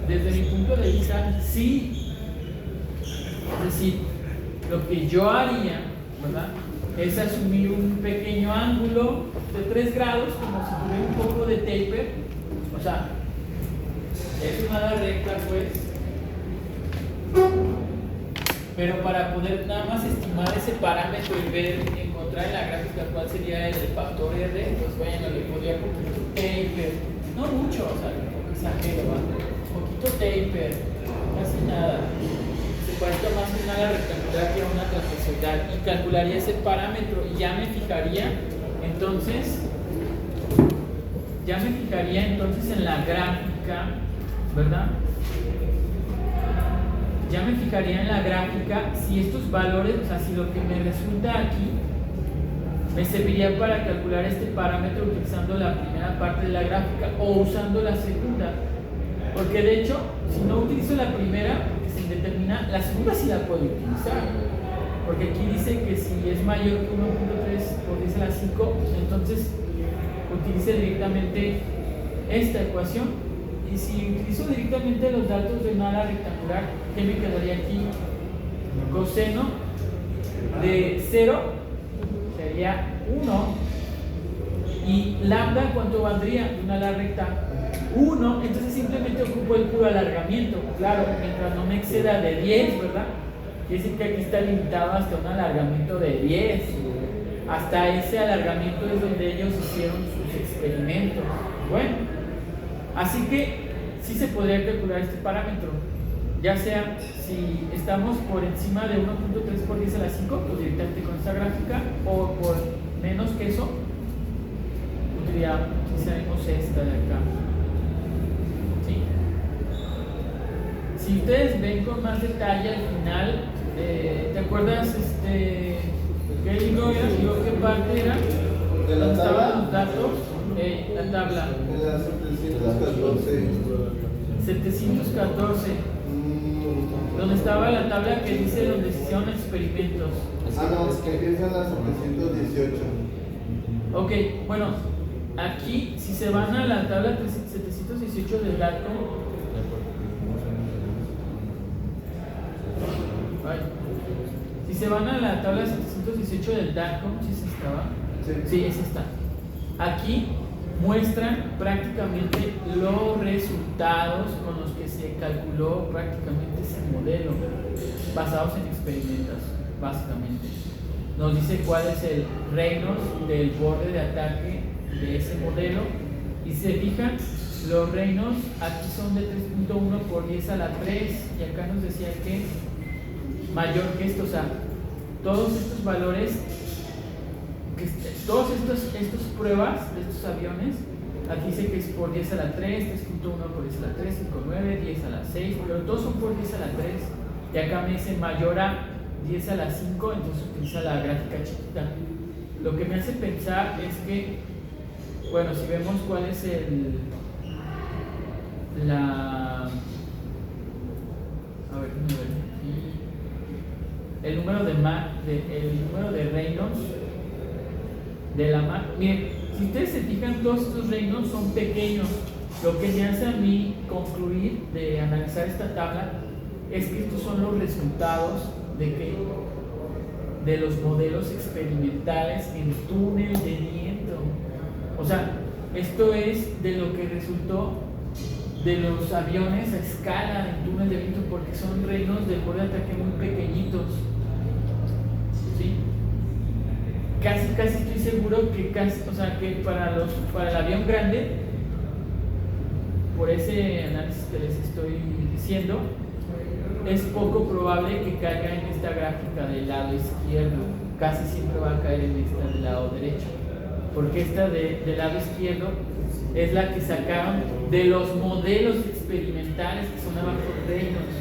desde mi punto de vista, sí. Es decir, lo que yo haría, ¿verdad?, es asumir un pequeño ángulo de 3 grados, como si tuviera un poco de taper. O sea, es una ala recta, pues. Pero para poder nada más estimar ese parámetro y ver, encontrar en la gráfica cuál sería el factor R, pues bueno, le podría poner un taper. No mucho, o sea, un poco exagero, ¿vale? Un poquito taper, casi nada. Se parece más a una ala rectangular que a una trapezoidal. Y calcularía ese parámetro y ya me fijaría entonces en la gráfica, ¿verdad? Ya me fijaría en la gráfica si estos valores, o sea, si lo que me resulta aquí me serviría para calcular este parámetro utilizando la primera parte de la gráfica o usando la segunda. Porque de hecho, si no utilizo la primera, porque se indetermina, la segunda sí la puedo utilizar. Porque aquí dice que si es mayor que 1.3 por 10 a la 5, entonces utilice directamente esta ecuación. Y si utilizo directamente los datos de una ala rectangular, ¿qué me quedaría aquí? Coseno de 0 sería 1. Y lambda, ¿cuánto valdría de una ala recta? 1. Entonces simplemente ocupo el puro alargamiento. Claro, mientras no me exceda de 10, ¿verdad? Quiere decir que aquí está limitado hasta un alargamiento de 10. Hasta ese alargamiento es donde ellos hicieron sus experimentos. Bueno, así que sí se podría calcular este parámetro, ya sea si estamos por encima de 1.3 por 10 a la 5, pues directamente con esta gráfica, o por menos que eso, utilizaremos esta de acá. ¿Sí? Si ustedes ven con más detalle al final, ¿te acuerdas qué digo qué parte era? De la tabla. Los datos. La tabla. En la 714. 714. Donde estaba la tabla que dice donde se hicieron experimentos. No, que empieza en la 718. Ok, bueno, aquí si se van a la tabla 718 del dato. Si se van a la tabla 718 del DACO, ¿sí se estaba? Sí, esa está. Aquí muestran prácticamente los resultados con los que se calculó prácticamente ese modelo, basados en experimentos, básicamente. Nos dice cuál es el Reynolds del borde de ataque de ese modelo, y se fijan, los Reynolds aquí son de 3.1 por 10 a la 3, y acá nos decía que mayor que esto, o sea, todos estos valores, todas estas pruebas de estos aviones, aquí dice que es por 10 a la 3, 3.1 por 10 a la 3, 5.9, 10 a la 6, pero todos son por 10 a la 3, y acá me dice mayor a 10 a la 5, entonces utiliza la gráfica chiquita. Lo que me hace pensar es que, bueno, si vemos cuál es el número de el número de Reynolds de la Mach. Miren, si ustedes se fijan, todos estos Reynolds son pequeños. Lo que me hace a mí concluir de analizar esta tabla es que estos son los resultados de los modelos experimentales en túnel de viento. O sea, esto es de lo que resultó de los aviones a escala en túnel de viento, porque son Reynolds del borde de ataque muy pequeñitos. ¿Sí? Casi estoy seguro que que para el avión grande, por ese análisis que les estoy diciendo, es poco probable que caiga en esta gráfica del lado izquierdo. Casi siempre va a caer en esta del lado derecho, porque esta del lado izquierdo es la que sacaron de los modelos experimentales que son abajo de Reynolds.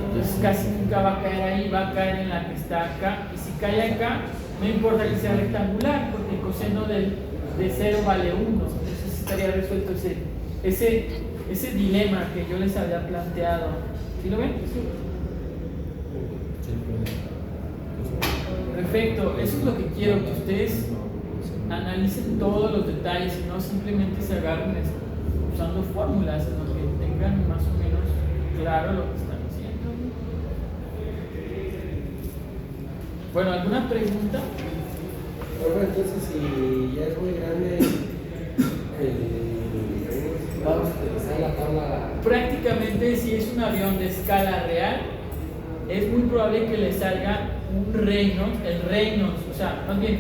Entonces casi nunca va a caer ahí, va a caer en la que está acá, y si cae acá, no importa que sea rectangular, porque el coseno de 0 vale 1, entonces estaría resuelto ese dilema que yo les había planteado. ¿Sí lo ven? Perfecto, eso es lo que quiero, que ustedes analicen todos los detalles y no simplemente se agarren usando fórmulas, sino que tengan más o menos claro lo que están haciendo. Bueno, ¿alguna pregunta? Bueno, entonces si ya es muy grande, vamos a utilizar la tabla. Prácticamente si es un avión de escala real, es muy probable que le salga un Reynolds, el Reynolds, o sea, más bien,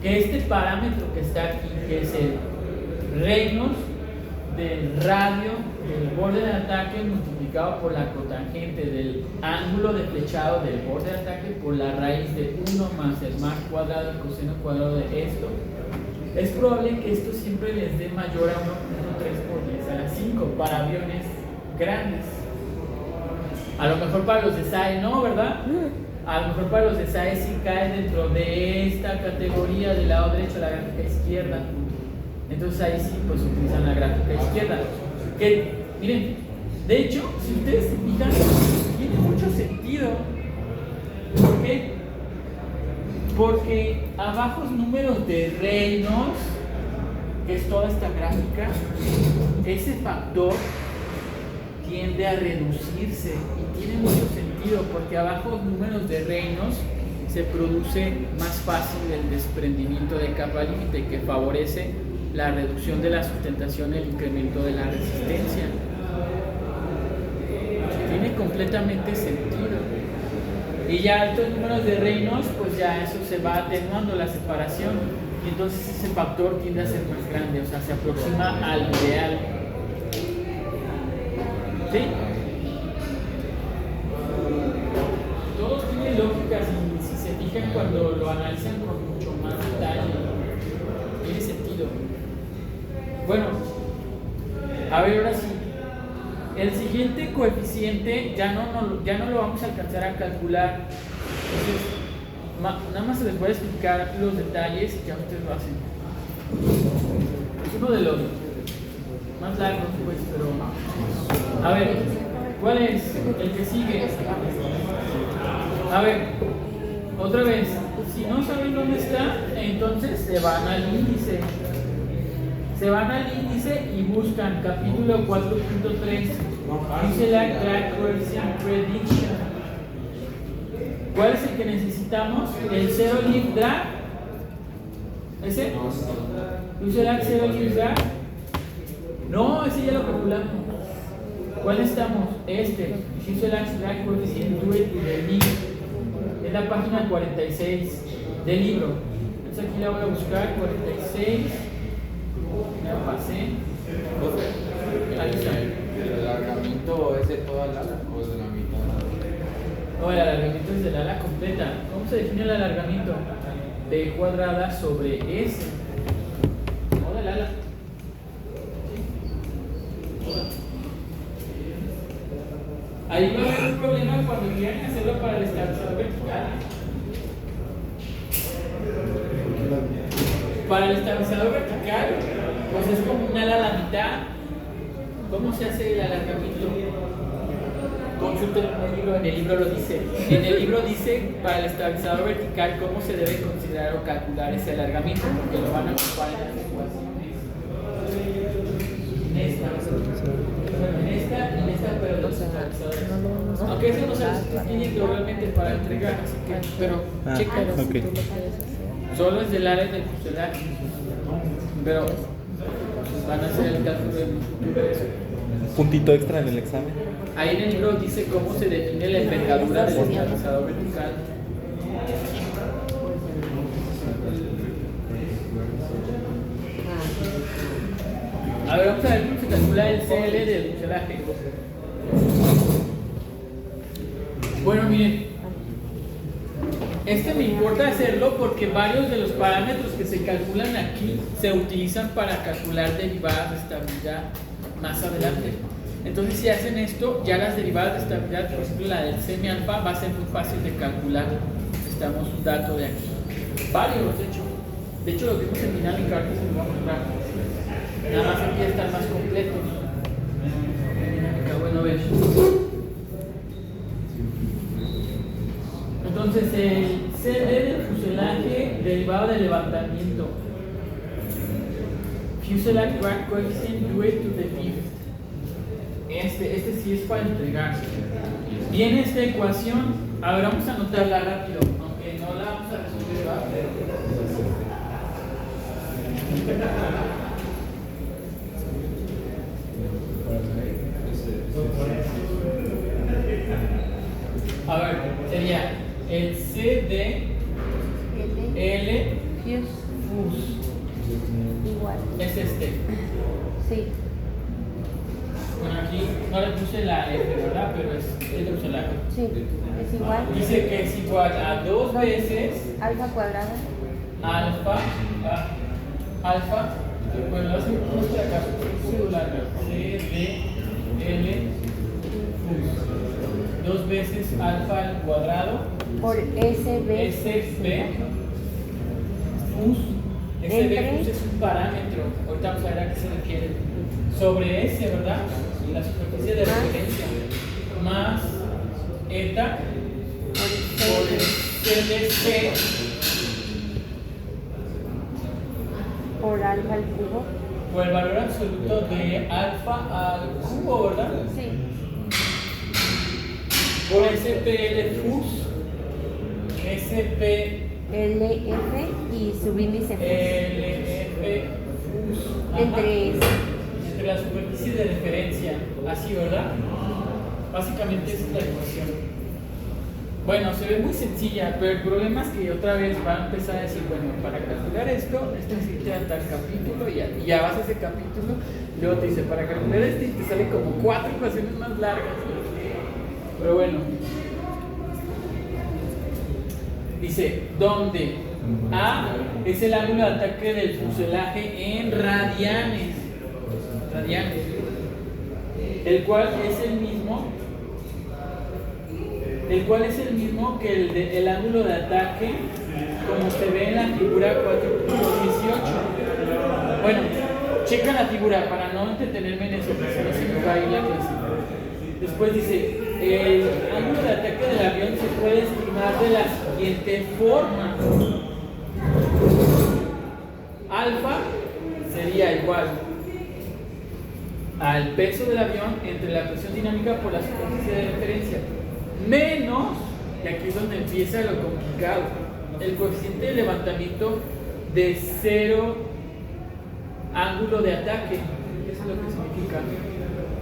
que este parámetro que está aquí, que es el Reynolds del radio del borde de ataque multiplicado por la cotangente del ángulo de flechado del borde de ataque por la raíz de 1 más el más cuadrado, el coseno cuadrado de esto, es probable que esto siempre les dé mayor a 1.3 por 10 a la 5 para aviones grandes. A lo mejor para los de SAE no, ¿verdad? A lo mejor para los de SAE sí cae dentro de esta categoría del lado derecho de la gráfica izquierda. Entonces ahí sí pues utilizan la gráfica izquierda. Que, miren, de hecho, si ustedes se fijan, tiene mucho sentido. ¿Por qué? Porque a bajos números de Reynolds, que es toda esta gráfica, ese factor tiende a reducirse y tiene mucho sentido porque a bajos números de Reynolds se produce más fácil el desprendimiento de capa límite que favorece la reducción de la sustentación y el incremento de la resistencia. Tiene completamente sentido. Y ya altos números de Reynolds, pues ya eso se va atenuando la separación y entonces ese factor tiende a ser más grande, o sea, se aproxima al ideal. ¿Sí? Todo tiene lógica si se fijan cuando lo analizan con mucho más detalle. Tiene sentido. Bueno, a ver, ahora sí. El siguiente coeficiente ya no lo vamos a alcanzar a calcular. Entonces, nada más se les voy a explicar los detalles y ya ustedes lo hacen. Es uno de los más largos, pues, pero... A ver, ¿cuál es el que sigue? A ver, otra vez, si no saben dónde está, entonces se van al índice. Se van al índice y buscan capítulo 4.3, Fuselage Drag Coefficient Prediction. ¿Cuál es el que necesitamos? El Zero Lift Drag. ¿Ese? Fuselage Zero Lift Drag. No, ese ya lo calculamos. ¿Cuál estamos? Este, Fuselage Drag Coefficient Due to the Lift. Es la página 46 del libro. Entonces aquí la voy a buscar, 46. Ya pasé. Ahí está. ¿El alargamiento es de toda la ala o es de la mitad? No, el alargamiento es del ala completa. ¿Cómo se define el alargamiento? B cuadrada sobre S. No del ala. Ahí va a haber un problema cuando quieran hacerlo para el estabilizador vertical. Para el estabilizador vertical, pues es como un ala a la mitad. ¿Cómo se hace el alargamiento? Consulten en el libro, lo dice. En el libro dice para el estabilizador vertical cómo se debe considerar o calcular ese alargamiento, porque lo van a ocupar en las ecuaciones. En esta, pero los estabilizadores. Aunque eso no se los tiene realmente para entregar, así que, pero chécalo. Okay. Solo es del área del fuselaje, pero van a hacer el cálculo de eso. Puntito extra en el examen. Ahí en el libro dice cómo se define la envergadura del estabilizador vertical. A ver, vamos a ver cómo se calcula el CL del fuselaje. Bueno, miren, me importa hacerlo porque varios de los parámetros que se calculan aquí se utilizan para calcular derivadas de estabilidad más adelante. Entonces, si hacen esto, ya las derivadas de estabilidad, por ejemplo la del semi-alfa, va a ser muy fácil de calcular. Necesitamos un dato de aquí. Varios, de hecho lo vimos en dinámica, ahorita se lo voy a mostrar. Nada más aquí están más completos. Dinámica, bueno, ver. Entonces, el CD del fuselaje derivado del levantamiento. Fuselage Drag Coefficient due to the lift. este sí es para entregar. Viene esta ecuación, ahora vamos a anotarla rápido, aunque no la vamos a resolver, ¿va? A ver, sería el CD L fus Igual. es este. Sí. Bueno, aquí no le puse la F, ¿verdad? Pero es le puse la F. Sí. Es igual. Dice que es igual a 2 veces Alfa cuadrada. alfa, bueno, lo hace por acá, C, D, L, fus. 2 veces alfa al cuadrado, Por SB. SB, fus. SB Entre. fus es un parámetro, ahorita vamos a ver a qué se refiere. Sobre S, ¿verdad? La superficie de referencia, más eta por el CDC Por alfa al cubo. por el valor absoluto de alfa al cubo, ¿verdad? Sí. Por SPL fus, SP LF y subíndice LF fus. Ajá. Entre la superficie de referencia, así, ¿verdad? Básicamente esa es la ecuación. Bueno, se ve muy sencilla, pero el problema es que otra vez va a empezar a decir, bueno, para calcular esto, necesitas ir a tal capítulo y ya vas a ese capítulo, y luego te dice, para calcular este, y te sale como 4 ecuaciones más largas. Pero bueno, dice, ¿dónde? A es el ángulo de ataque del fuselaje en radianes, el cual es el mismo que el ángulo de ataque como se ve en la figura 4.18. Bueno, checa la figura para no entretenerme en eso, porque si no se me va a ir la clase. Después dice, el ángulo de ataque del avión se puede estimar de la siguiente forma. Alfa sería igual al peso del avión entre la presión dinámica por la superficie de referencia, menos, y aquí es donde empieza lo complicado, el coeficiente de levantamiento de 0 ángulo de ataque. Eso es lo que significa.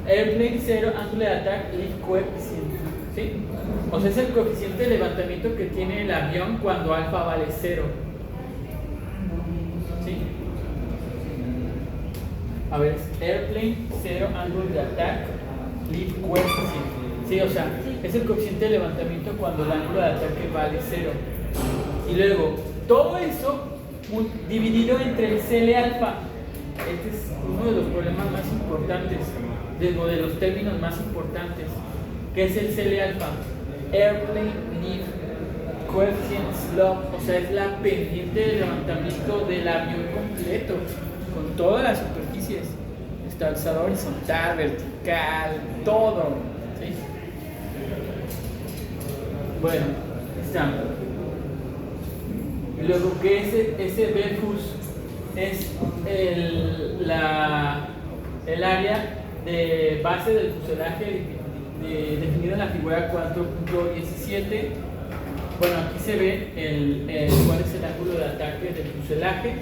Airplane 0 ángulo de ataque lift coefficient, ¿sí? O sea, es el coeficiente de levantamiento que tiene el avión cuando alfa vale 0. ¿Sí? A ver, es airplane 0 ángulo de ataque lift coefficient. Sí, o sea, es el coeficiente de levantamiento cuando el ángulo de ataque vale 0. Y luego, todo eso dividido entre el CL alfa. Este es uno de los problemas más importantes, de los términos más importantes, que es el CL alfa. Airplane Lift Coefficient Slope, o sea, es la pendiente de levantamiento del avión completo, con todas las superficies. Está alzado horizontal, vertical, todo. ¿Sí? Bueno, está. Y luego, ¿qué es ese BFUS? Es el área de base del fuselaje definida en la figura 4.17. Bueno, aquí se ve cuál es el ángulo de ataque del fuselaje.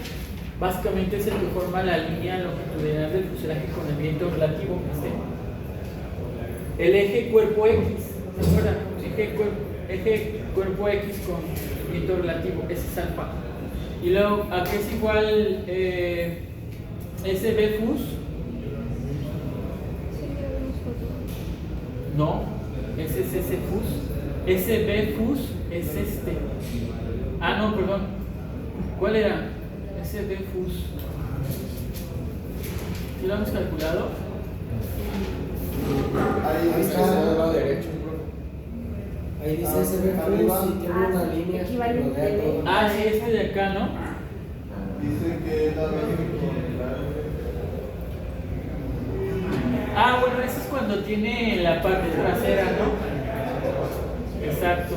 Básicamente es el que forma la línea longitudinal del fuselaje con el viento relativo. El eje cuerpo X, ¿se acuerdan? Eje cuerpo X con viento relativo, ese es alfa. Y luego, ¿a qué es igual SB fus? No, ese es ese fus. SB fus es este. Ah, no, perdón. ¿Cuál era? SB fus. ¿Sí lo hemos calculado? Ahí está. Del lado derecho, Ahí dice SB arriba. Plus y tiene una línea que Equivalente rodea de- todo. Ah, sí, este de acá, ¿no? dice que es la México. Ah, bueno, eso es cuando tiene la parte trasera, ¿no? Exacto.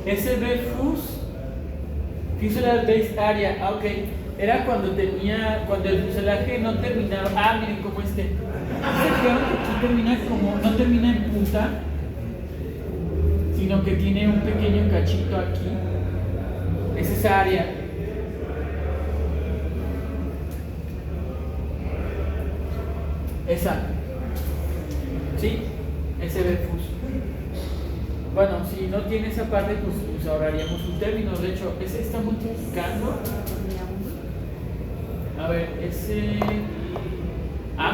SB fus, fuselage base area. Ah, ok. Era cuando el fuselaje no terminaba. Ah, miren cómo este. ¿Se fijaron que aquí termina como, no termina en punta, sino que tiene un pequeño cachito aquí? Es esa área. Esa. ¿Sí? Ese fus. Bueno, si no tiene esa parte, pues ahorraríamos un término. De hecho, ese está multiplicando. A ver, ese...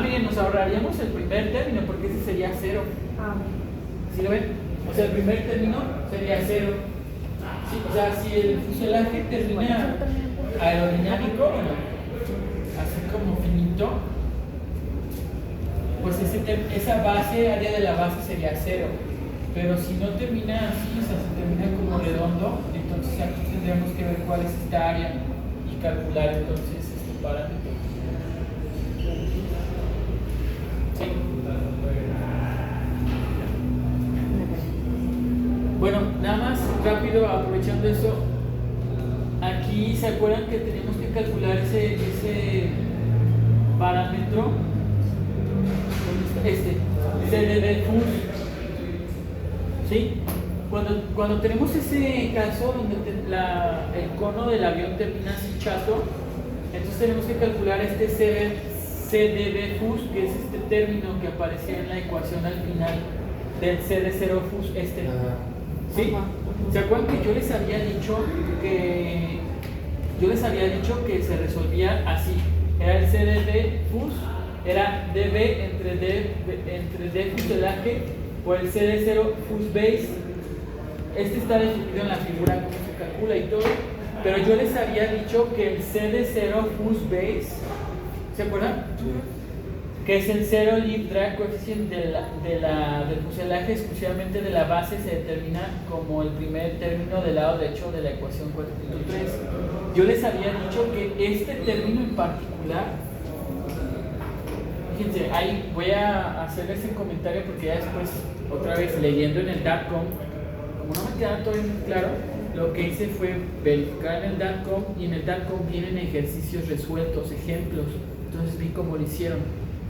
miren, nos ahorraríamos el primer término porque ese sería 0. ¿Sí lo ven? O sea, el primer término sería 0. Sí, o sea, si el fuselaje termina aerodinámico, bueno, así como finito, pues esa base, área de la base sería 0. Pero si no termina así, o sea, si termina como redondo, entonces aquí tendríamos que ver cuál es esta área y calcular entonces este parámetro. Sí. Bueno, nada más rápido, aprovechando eso, aquí se acuerdan que tenemos que calcular ese parámetro, CDD fus, ¿sí? Cuando tenemos ese caso donde el cono del avión termina así chato, entonces tenemos que calcular este CDD fus, que es este término que aparecía en la ecuación al final del CD0 fus, ¿sí? ¿Se acuerdan que yo les había dicho que se resolvía así? Era el CDD fus, era DB entre D fuselaje por el CD0 fus base. Este está definido en la figura cómo se calcula y todo, pero yo les había dicho que el CD0 fus base, ¿se acuerdan? Que es el zero lift drag coefficient del fuselaje, exclusivamente de la base, se determina como el primer término del lado derecho de la ecuación 4.3. Yo les había dicho que este término en particular, fíjense, ahí voy a hacer ese comentario porque ya después, otra vez leyendo en el DATCOM, como no me queda todavía muy claro, lo que hice fue verificar en el DATCOM, y en el DATCOM vienen ejercicios resueltos, ejemplos, entonces vi cómo lo hicieron.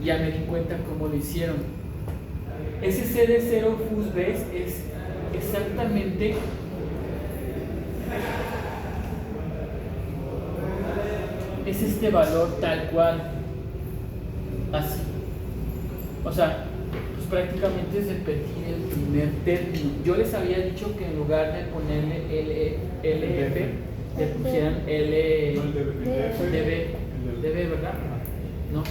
Ya me di cuenta cómo lo hicieron. Ese CD0 fus base es exactamente es este valor tal cual, así. O sea, pues prácticamente es repetir el primer término. Yo les había dicho que en lugar de ponerle LF, le pusieran LDB, ¿verdad? No.